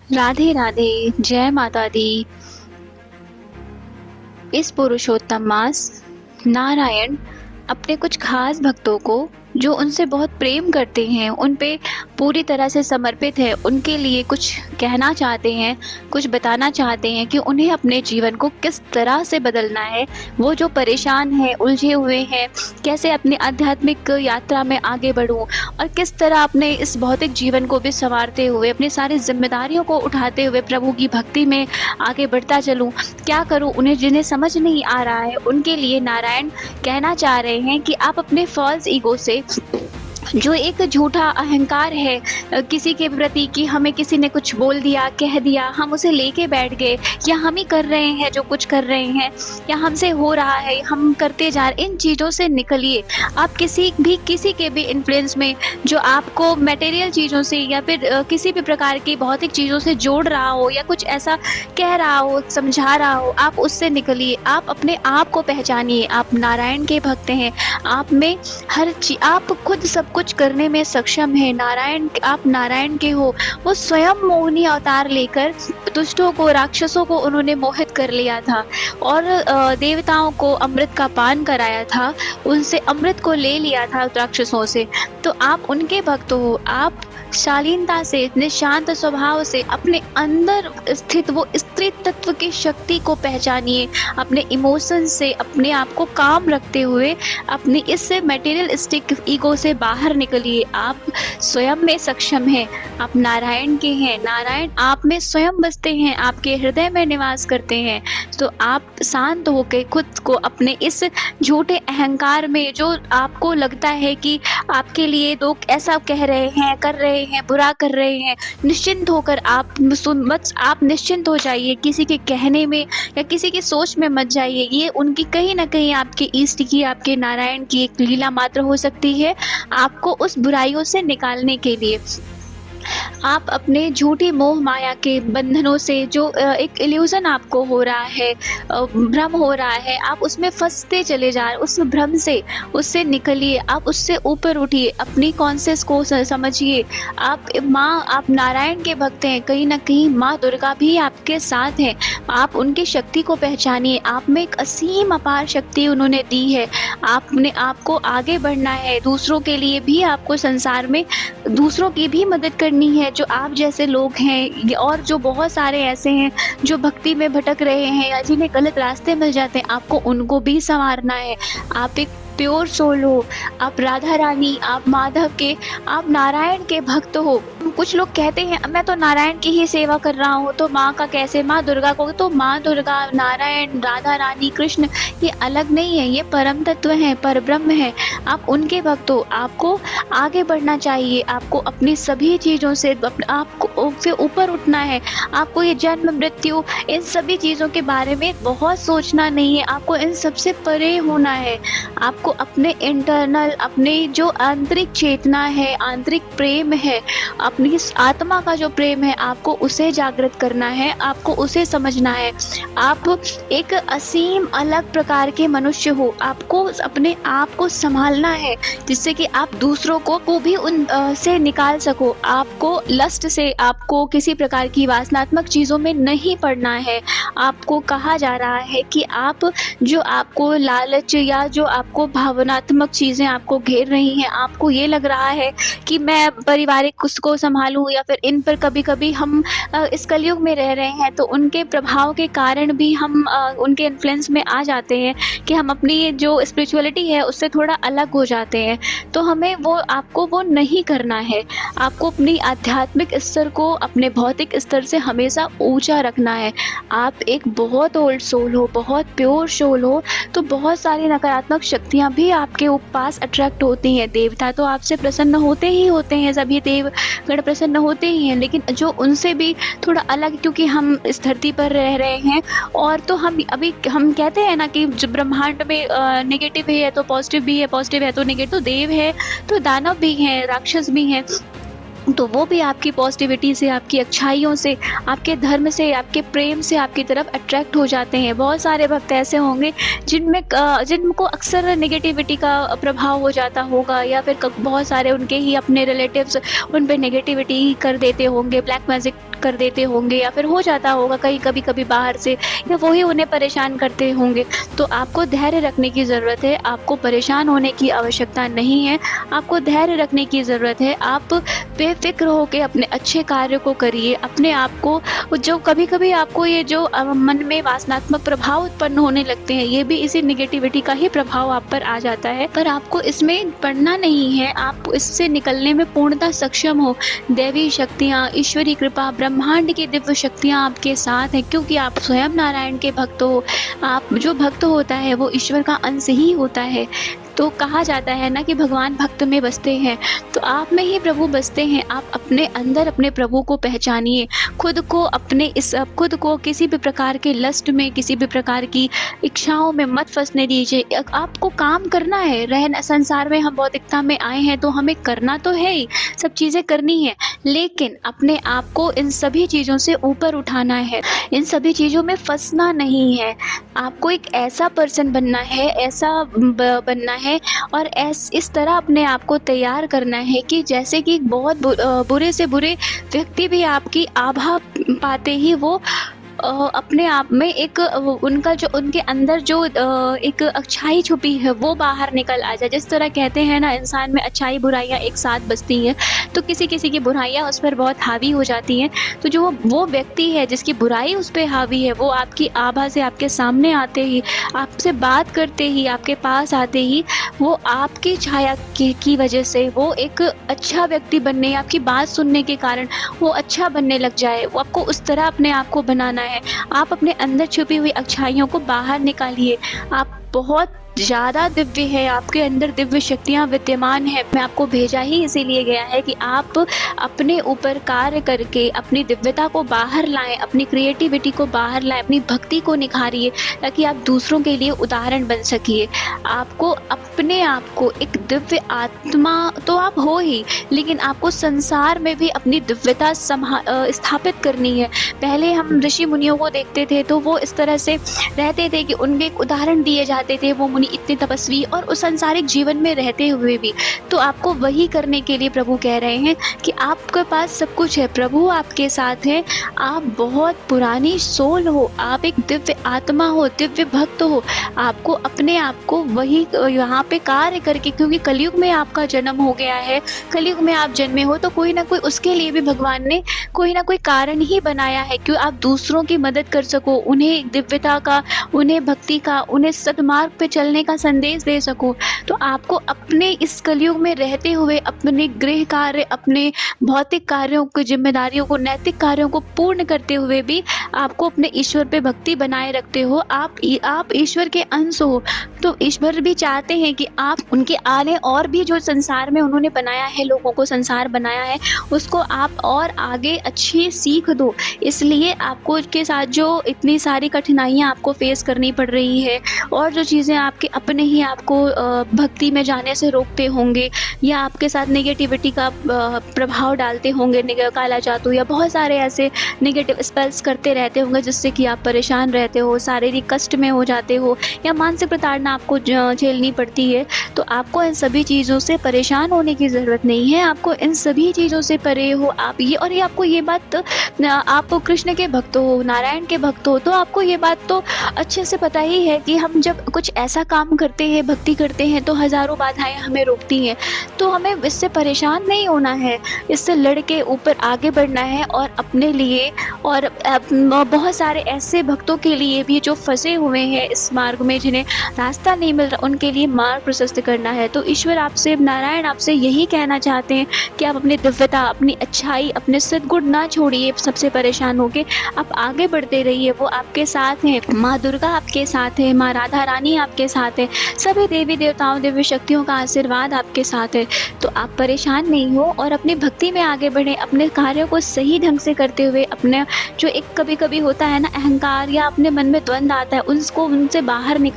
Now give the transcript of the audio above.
राधे राधे। जय माता दी। इस पुरुषोत्तम मास नारायण अपने कुछ खास भक्तों को जो उनसे बहुत प्रेम करते हैं, उन पे पूरी तरह से समर्पित है, उनके लिए कुछ कहना चाहते हैं, कुछ बताना चाहते हैं कि उन्हें अपने जीवन को किस तरह से बदलना है। वो जो परेशान हैं, उलझे हुए हैं, कैसे अपनी आध्यात्मिक यात्रा में आगे बढ़ूं और किस तरह अपने इस भौतिक जीवन को भी संवारते हुए, अपनी सारी जिम्मेदारियों को उठाते हुए प्रभु की भक्ति में आगे बढ़ता चलूं, क्या करूं। उन्हें जिन्हें समझ नहीं आ रहा है, उनके लिए नारायण कहना चाह रहे हैं कि आप अपने फॉल्स ईगो से, जो एक झूठा अहंकार है किसी के प्रति कि हमें किसी ने कुछ बोल दिया, कह दिया, हम उसे लेके बैठ गए, या हम ही कर रहे हैं जो कुछ कर रहे हैं, या हमसे हो रहा है, हम करते जा रहे, इन चीज़ों से निकलिए। आप किसी के भी इन्फ्लुएंस में जो आपको मटेरियल चीज़ों से या फिर किसी भी प्रकार की भौतिक चीज़ों से जोड़ रहा हो या कुछ ऐसा कह रहा हो, समझा रहा हो, आप उससे निकलिए। आप अपने आप को पहचानिए। आप नारायण के भक्त हैं। आप में हर चीज, आप खुद सब कुछ करने में सक्षम है। आप नारायण के हो। वो स्वयं मोहिनी अवतार लेकर दुष्टों को, राक्षसों को उन्होंने मोहित कर लिया था और देवताओं को अमृत का पान कराया था, उनसे अमृत को ले लिया था राक्षसों से। तो आप उनके भक्त हो। आप शालीनता से, इतने शांत स्वभाव से अपने अंदर स्थित वो स्त्री तत्व की शक्ति को पहचानिए। अपने इमोशन से अपने आप को काम रखते हुए अपनी इस मटेरियलिस्टिक ईगो से बाहर निकलिए। आप स्वयं में सक्षम हैं। आप नारायण के हैं। नारायण आप में स्वयं बसते हैं, आपके हृदय में निवास करते हैं। तो आप शांत होकर खुद को अपने इस झूठे अहंकार में, जो आपको लगता है कि आपके लिए लोग ऐसा कह रहे हैं, कर रहे हैं, बुरा कर रहे हैं, निश्चिंत होकर आप निश्चिंत हो जाइए। किसी के कहने में या किसी की सोच में मत जाइए। ये उनकी कहीं ना कहीं आपके ईष्ट की, आपके नारायण की एक लीला मात्र हो सकती है, आपको उस बुराइयों से निकालने के लिए। आप अपने झूठी मोह माया के बंधनों से, जो एक इल्यूजन आपको हो रहा है, भ्रम हो रहा है, आप उसमें फंसते चले जा रहे, उस भ्रम से, उससे निकलिए। आप उससे ऊपर उठिए। अपनी कॉन्शियस को समझिए। आप नारायण के भक्त हैं। कहीं ना कहीं माँ दुर्गा भी आपके साथ हैं। आप उनकी शक्ति को पहचानिए। आप में एक असीम अपार शक्ति उन्होंने दी है। आपने आपको आगे बढ़ना है। दूसरों के लिए भी आपको संसार में दूसरों की भी मदद करनी है, जो आप जैसे लोग हैं और जो बहुत सारे ऐसे हैं जो भक्ति में भटक रहे हैं या जिन्हें गलत रास्ते मिल जाते हैं, आपको उनको भी संवारना है। आप एक प्योर सोल हो। आप राधा रानी, आप माधव के, आप नारायण के भक्त हो। कुछ लोग कहते हैं मैं तो नारायण की ही सेवा कर रहा हूँ, तो माँ का कैसे, माँ दुर्गा को, तो माँ दुर्गा, नारायण, राधा रानी, कृष्ण, ये अलग नहीं है, ये परम तत्व है, पर ब्रह्म है। आप उनके भक्त हो। आपको आगे बढ़ना चाहिए। आपको अपनी सभी चीज़ों से आपको से ऊपर उठना है। आपको ये जन्म मृत्यु, इन सभी चीज़ों के बारे में बहुत सोचना नहीं है। आपको इन सबसे परे होना है। आपको अपने इंटरनल, अपने जो आंतरिक चेतना है, आंतरिक प्रेम है, अपनी इस आत्मा का जो प्रेम है, आपको उसे जागृत करना है। आपको उसे समझना है। आप एक असीम अलग प्रकार के मनुष्य हो। आपको अपने आप को संभालना है, जिससे कि आप दूसरों को भी उन से निकाल सको। आपको लस्ट से, आपको किसी प्रकार की वासनात्मक चीज़ों में नहीं पड़ना है। आपको कहा जा रहा है कि आप जो आपको लालच या जो आपको भावनात्मक चीज़ें आपको घेर रही हैं, आपको ये लग रहा है कि मैं पारिवारिक उसको संभालूं, या फिर इन पर कभी कभी हम इस कलयुग में रह रहे हैं तो उनके प्रभाव के कारण भी हम उनके इन्फ्लुएंस में आ जाते हैं कि हम अपनी जो स्पिरिचुअलिटी है उससे थोड़ा अलग हो जाते हैं। तो हमें आपको वो नहीं करना है। आपको अपनी आध्यात्मिक स्तर को अपने भौतिक स्तर से हमेशा ऊंचा रखना है। आप एक बहुत ओल्ड सोल हो, बहुत प्योर सोल हो, तो बहुत सारी नकारात्मक शक्तियाँ भी आपके पास अट्रैक्ट होती हैं। देवता तो आपसे प्रसन्न होते ही होते हैं, सभी देवगण प्रसन्न होते ही हैं, लेकिन जो उनसे भी थोड़ा अलग, क्योंकि हम इस धरती पर रह रहे हैं, और तो हम कहते हैं ना कि जो ब्रह्मांड में नेगेटिव है तो पॉजिटिव भी है, पॉजिटिव है तो नेगेटिव, तो देव है तो दानव भी हैं, राक्षस भी हैं, तो वो भी आपकी पॉजिटिविटी से, आपकी अच्छाइयों से, आपके धर्म से, आपके प्रेम से आपकी तरफ अट्रैक्ट हो जाते हैं। बहुत सारे भक्त ऐसे होंगे जिनको अक्सर नेगेटिविटी का प्रभाव हो जाता होगा, या फिर बहुत सारे उनके ही अपने रिलेटिव्स उन पे नेगेटिविटी कर देते होंगे, ब्लैक मैजिक कर देते होंगे या फिर हो जाता होगा कहीं कभी-कभी बाहर से, या वो ही उन्हें परेशान करते होंगे। तो आपको धैर्य रखने की ज़रूरत है, आपको परेशान होने की आवश्यकता नहीं है, आपको धैर्य रखने की ज़रूरत है। आप बेफ़िक्र होके अपने अच्छे कार्य को करिए, अपने आप को जो कभी-कभी आपको ये जो मन में वासनात्मक प्रभाव उत्पन्न होने लगते हैं, ये भी इसी नेगेटिविटी का ही प्रभाव आप पर आ जाता है, पर आपको इसमें पड़ना नहीं है, आप इससे निकलने में पूर्णतः सक्षम हो। दैवी शक्तियाँ, ईश्वरी कृपा, ब्रह्मांड की दिव्य शक्तियाँ आपके साथ हैं, क्योंकि आप स्वयं नारायण के भक्त हो। आप जो भक्त होता है वो ईश्वर का अंश ही होता है। तो कहा जाता है ना कि भगवान भक्त में बसते हैं, तो आप में ही प्रभु बसते हैं। आप अपने अंदर अपने प्रभु को पहचानिए, खुद को किसी भी प्रकार के लस्ट में, किसी भी प्रकार की इच्छाओं में मत फंसने दीजिए। आपको काम करना है, रहना संसार में हम भौतिकता में आए हैं तो हमें करना तो है ही, सब चीज़ें करनी है, लेकिन अपने आप को इन सभी चीज़ों से ऊपर उठाना है, इन सभी चीज़ों में फंसना नहीं है। आपको एक ऐसा पर्सन बनना है, ऐसा बनना है और इस तरह अपने आप को तैयार करना है कि जैसे कि बहुत बुरे से बुरे व्यक्ति भी आपकी आभा पाते ही वो अपने आप में एक उनका जो उनके अंदर जो एक अच्छाई छुपी है वो बाहर निकल आ जाए। जिस तरह कहते हैं ना, इंसान में अच्छाई बुराइयाँ एक साथ बसती हैं, तो किसी किसी की बुराइयाँ उस पर बहुत हावी हो जाती हैं। तो जो वो व्यक्ति है जिसकी बुराई उस पे हावी है, वो आपकी आभा से आपके सामने आते ही, आपसे बात करते ही, आपके पास आते ही, वो आपकी छाया की वजह से वो एक अच्छा व्यक्ति बनने, आपकी बात सुनने के कारण वो अच्छा बनने लग जाए। वो आपको उस तरह अपने आप को बनाना है। आप अपने अंदर छुपी हुई अच्छाइयों को बाहर निकालिए। आप बहुत ज़्यादा दिव्य है, आपके अंदर दिव्य शक्तियाँ विद्यमान है। मैं आपको भेजा ही इसीलिए गया है कि आप अपने ऊपर कार्य करके अपनी दिव्यता को बाहर लाएं, अपनी क्रिएटिविटी को बाहर लाएं, अपनी भक्ति को निखारिए, ताकि आप दूसरों के लिए उदाहरण बन सकिए। आपको अपने आप को एक दिव्य आत्मा तो आप हो ही, लेकिन आपको संसार में भी अपनी दिव्यता स्थापित करनी है। पहले हम ऋषि मुनियों को देखते थे तो वो इस तरह से रहते थे कि उनके एक उदाहरण दिए जाते थे, वो मुनि इतने तपस्वी और उस सांसारिक जीवन में रहते हुए भी। तो आपको वही करने के लिए प्रभु कह रहे हैं कि आपके पास सब कुछ है, प्रभु आपके साथ है, आप बहुत पुरानी सोल हो, आप एक दिव्य आत्मा हो, दिव्य भक्त हो। आपको अपने आप को वही यहाँ पे कार्य करके, क्योंकि कलयुग में आपका जन्म हो गया है, कलयुग में आप जन्मे हो, तो कोई ना कोई उसके लिए भी भगवान ने कोई ना कोई कारण ही बनाया है कि आप दूसरों की मदद कर सको, उन्हें दिव्यता का, उन्हें भक्ति का, उन्हें सद्मार्ग पे चलने का संदेश दे सको। तो आपको अपने इस कलयुग में रहते हुए अपने गृह कार्य, अपने भौतिक कार्यों की जिम्मेदारियों को, नैतिक कार्यों को पूर्ण करते हुए भी आपको अपने ईश्वर पे भक्ति बनाए रखते हो। आप ईश्वर के अंश हो, तो ईश्वर भी चाहते हैं कि आप उनके आने और भी जो संसार में उन्होंने बनाया है, लोगों को संसार बनाया है, उसको आप और आगे अच्छी सीख दो। इसलिए आपको इसके साथ जो इतनी सारी कठिनाइयाँ आपको फेस करनी पड़ रही है और जो चीज़ें आपके अपने ही आपको भक्ति में जाने से रोकते होंगे या आपके साथ नेगेटिविटी का प्रभाव डालते होंगे, काला जादू या बहुत सारे ऐसे नेगेटिव स्पेल्स करते रहते होंगे जिससे कि आप परेशान रहते हो, शारीरिक कष्ट में हो जाते हो या मानसिक प्रताड़ना आपको झेलनी पड़ती है, तो आपको इन सभी चीज़ों से परेशान होने की ज़रूरत नहीं है। आपको इन सभी चीज़ों से परे हो आप, ये और ये आपको ये बात, आप कृष्ण के भक्त हो, नारायण के भक्त हो, तो आपको ये बात तो अच्छे से पता ही है कि हम जब कुछ ऐसा काम करते हैं, भक्ति करते हैं, तो हज़ारों बाधाएं हमें रोकती हैं। तो हमें इससे परेशान नहीं होना है, इससे लड़ के ऊपर आगे बढ़ना है और अपने लिए और बहुत सारे ऐसे भक्तों के लिए भी जो फंसे हुए हैं इस मार्ग में, जिन्हें रास्ता नहीं मिल रहा, उनके लिए मार्ग प्रशस्त करना है। तो ईश्वर आपसे, नारायण आपसे यही कहना चाहते हैं कि आप अपनी दिव्यता, अपनी अच्छाई, अपने सद्गुण ना छोड़िए सबसे परेशान होके, आप आगे बढ़ते रहिए। वो आपके साथ हैं, माँ दुर्गा आपके साथ है, माँ राधा रानी आपके साथ है, सभी देवी देवताओं, दिव्य शक्तियों का आशीर्वाद आपके साथ है। तो आप परेशान नहीं हो और अपनी भक्ति में आगे बढ़ें, अपने कार्यों को सही ढंग से करते हुए, अपने जो एक कभी कभी होता है ना अहंकार या अपने मन में द्वंद्व आता है, उनसे बाहर निकल